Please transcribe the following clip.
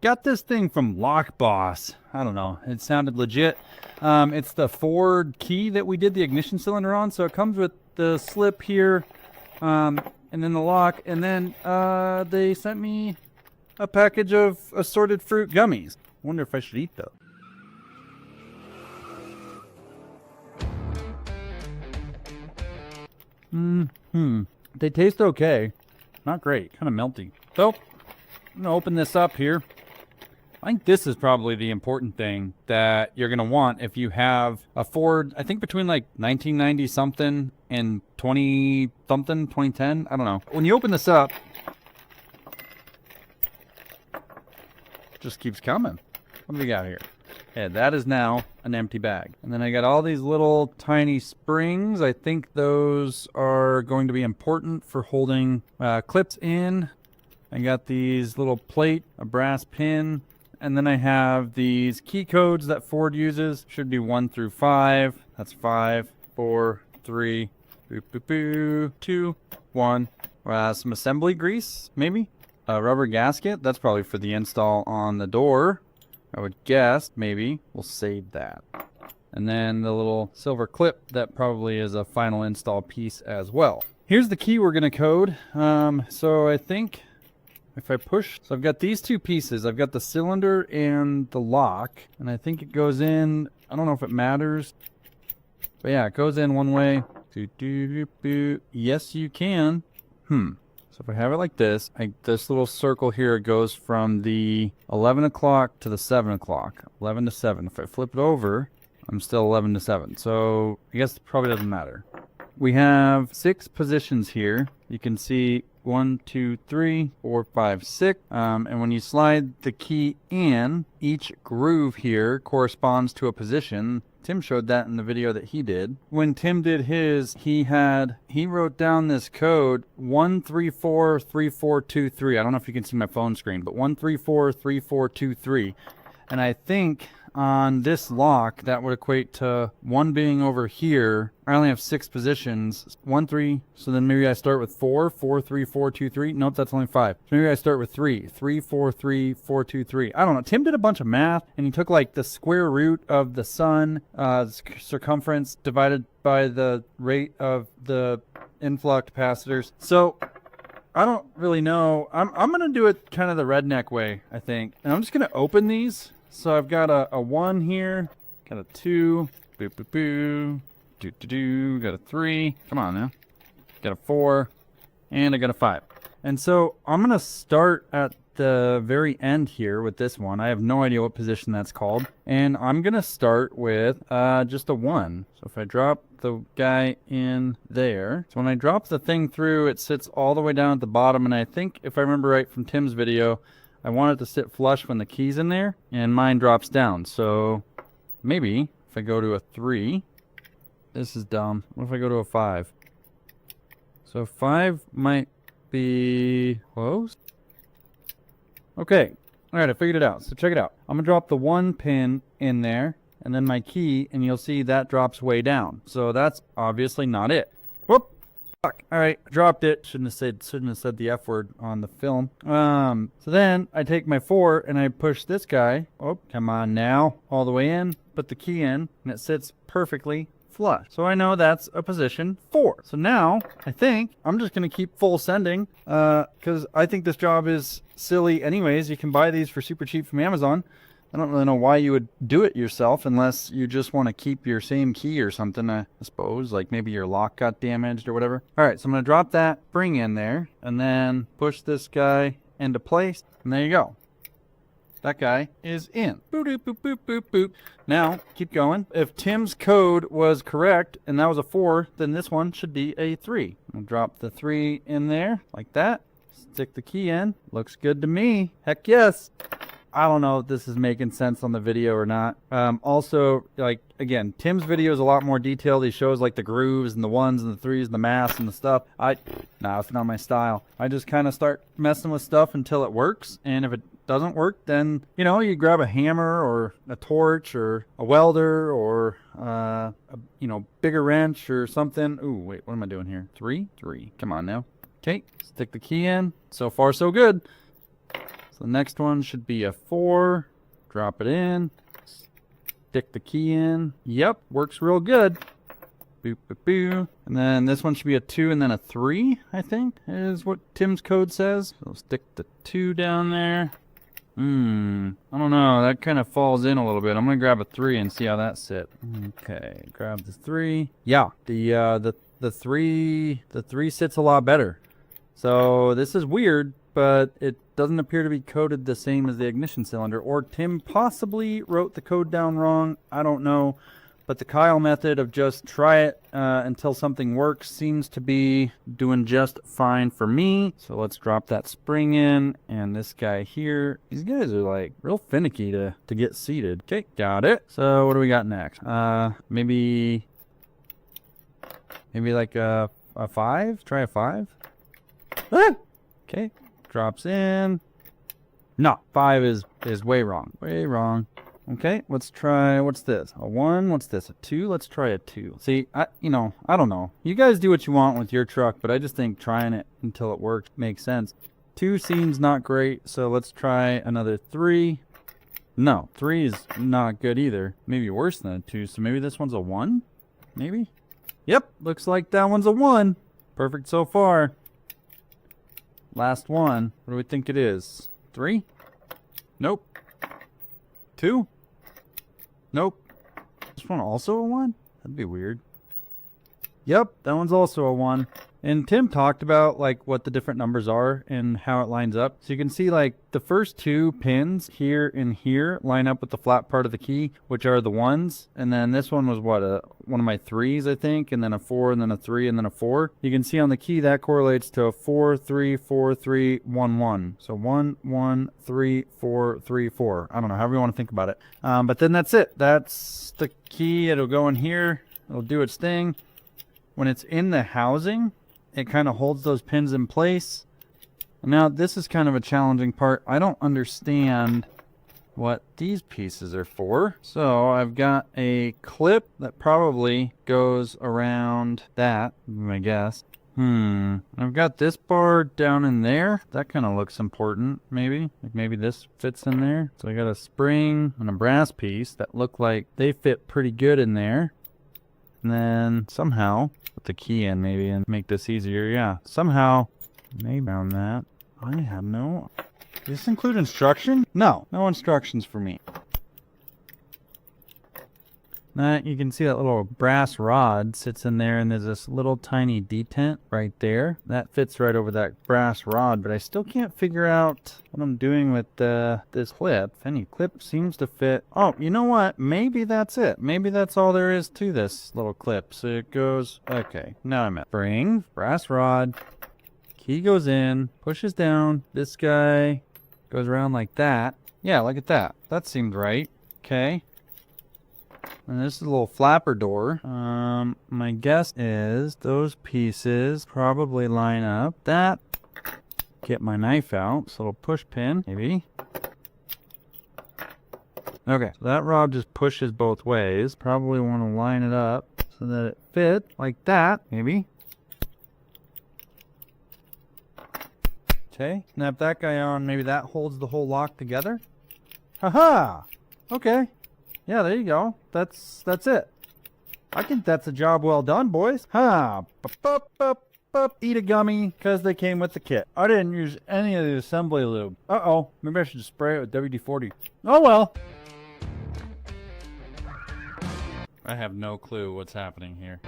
Got this thing from Lock Boss. I don't know. It sounded legit. It's the Ford key that we did the ignition cylinder on. So it comes with the slip here, and then the lock. And then they sent me a package of assorted fruit gummies. Wonder if I should eat those. They taste okay. Not great. Kind of melty. So, I'm going to open this up here. I think this is probably the important thing that you're going to want if you have a Ford, I think between like 1990 something and 20 something, 2010. I don't know. When you open this up, it just keeps coming. What do we got here? Yeah, that is now an empty bag. And then I got all these little tiny springs. I think those are going to be important for holding clips in. I got these little plate, a brass pin, and then I have these key codes that Ford uses. Should be 1 through 5. That's 5, 4, 3, 2, 1. Some assembly grease, maybe. A rubber gasket. That's probably for the install on the door. I would guess, maybe. We'll save that. And then the little silver clip, that probably is a final install piece as well. Here's the key we're going to code. So I think if I push, so I've got these two pieces. I've got the cylinder and the lock. And I think it goes in, I don't know if it matters. But yeah, it goes in one way. Yes, you can. So if I have it like this, this little circle here goes from the 11 o'clock to the 7 o'clock. 11 to 7. If I flip it over, I'm still 11 to 7. So I guess it probably doesn't matter. We have 6 positions here. You can see 1, 2, 3, 4, 5, 6. And when you slide the key in, each groove here corresponds to a position. Tim showed that in the video that he did. When Tim did his, he wrote down this code 1343423. I don't know if you can see my phone screen, but 1343423. And I think on this lock that would equate to 1 being over here. I only have 6 positions. 1, 3. So then maybe I start with 4, 4, 3, 4, 2, 3. Nope, that's only 5. So maybe I start with 3, 3, 4, 3, 4, 2, 3. I don't know. Tim did a bunch of math and he took like the square root of the sun circumference divided by the rate of the influx capacitors. So I don't really know. I'm going to do it kind of the redneck way, I think. And I'm just going to open these. So I've got a 1 here, got a 2, boo, boo, boo, do, do, do, got a 3, come on now, got a 4, and I got a 5. And so I'm going to start at the very end here with this one. I have no idea what position that's called. And I'm going to start with just a 1. So if I drop the guy in there, so when I drop the thing through, it sits all the way down at the bottom. And I think if I remember right from Tim's video, I want it to sit flush when the key's in there, and mine drops down. So maybe if I go to a 3, this is dumb. What if I go to a 5? So 5 might be close. Okay. All right, I figured it out. So check it out. I'm going to drop the 1 pin in there, and then my key, and you'll see that drops way down. So that's obviously not it. Whoop. Fuck. All right, dropped it. Shouldn't have said the F word on the film. So then I take my 4 and I push this guy. Oh, come on now. All the way in. Put the key in, and it sits perfectly flush. So I know that's a position 4. So now I think I'm just gonna keep full sending, because I think this job is silly anyways. You can buy these for super cheap from Amazon. I don't really know why you would do it yourself unless you just want to keep your same key or something, I suppose. Like maybe your lock got damaged or whatever. All right, so I'm going to drop that spring in there and then push this guy into place. And there you go. That guy is in. Boop, boop, boop, boop, boop, boop. Now, keep going. If Tim's code was correct and that was a 4, then this one should be a 3. I'll drop the 3 in there like that. Stick the key in. Looks good to me. Heck yes. I don't know if this is making sense on the video or not. Also, like, again, Tim's video is a lot more detailed. He shows, like, the grooves and the 1s and the 3s and the maths and the stuff. Nah, it's not my style. I just kind of start messing with stuff until it works. And if it doesn't work, then, you know, you grab a hammer or a torch or a welder or, a, you know, bigger wrench or something. Ooh, wait, what am I doing here? 3? 3. Come on now. Okay, stick the key in. So far, so good. So the next one should be a 4. Drop it in. Stick the key in. Yep, works real good. Boop, boop, boop. And then this one should be a 2 and then a 3, I think, is what Tim's code says. So stick the 2 down there. I don't know. That kind of falls in a little bit. I'm going to grab a 3 and see how that sits. Okay, grab the 3. Yeah, the 3 sits a lot better. So this is weird, but it doesn't appear to be coded the same as the ignition cylinder. Or Tim possibly wrote the code down wrong. I don't know. But the Kyle method of just try it until something works seems to be doing just fine for me. So let's drop that spring in. And this guy here, these guys are like real finicky to get seated. Okay, got it. So what do we got next? Maybe like a 5? Try a 5? Ah! Okay, drops in. No, 5 is way wrong. Way wrong. Okay, let's try, what's this? A 1, what's this? A 2? Let's try a 2. See, I don't know. You guys do what you want with your truck, but I just think trying it until it works makes sense. 2 seems not great, so let's try another 3. No, 3 is not good either. Maybe worse than a 2, so maybe this one's a 1? Maybe? Yep, looks like that one's a 1. Perfect so far. Last one. What do we think it is? 3? Nope. 2? Nope. This one also a 1? That'd be weird. Yep, that one's also a 1. And Tim talked about like what the different numbers are and how it lines up. So you can see like the first 2 pins here and here line up with the flat part of the key, which are the 1s. And then this one was what, one of my 3s, I think, and then a 4, and then a 3, and then a 4. You can see on the key that correlates to a 4, 3, 4, 3, 1, 1. So 1, 1, 3, 4, 3, 4. I don't know, however you want to think about it. But then that's it. That's the key. It'll go in here. It'll do its thing. When it's in the housing, it kind of holds those pins in place. Now, this is kind of a challenging part. I don't understand what these pieces are for. So I've got a clip that probably goes around that, I guess. I've got this bar down in there. That kind of looks important, maybe. Like maybe this fits in there. So I got a spring and a brass piece that look like they fit pretty good in there. And then somehow put the key in maybe and make this easier. Yeah, somehow maybe on that. I have no. Does this include instruction? No instructions for me. You can see that little brass rod sits in there, and there's this little tiny detent right there. That fits right over that brass rod, but I still can't figure out what I'm doing with this clip. If any clip seems to fit. Oh, you know what? Maybe that's it. Maybe that's all there is to this little clip. So it goes, okay, now I'm at spring, brass rod, key goes in, pushes down, this guy goes around like that. Yeah, look at that. That seems right. Okay. And this is a little flapper door. My guess is those pieces probably line up. That, get my knife out. This little push pin, maybe. Okay, so that rod just pushes both ways. Probably want to line it up so that it fits like that, maybe. Okay, snap that guy on. Maybe that holds the whole lock together. Haha! Okay. Yeah, there you go. That's it. I think that's a job well done, boys. Ha! Eat a gummy, because they came with the kit. I didn't use any of the assembly lube. Uh-oh. Maybe I should just spray it with WD-40. Oh, well. I have no clue what's happening here.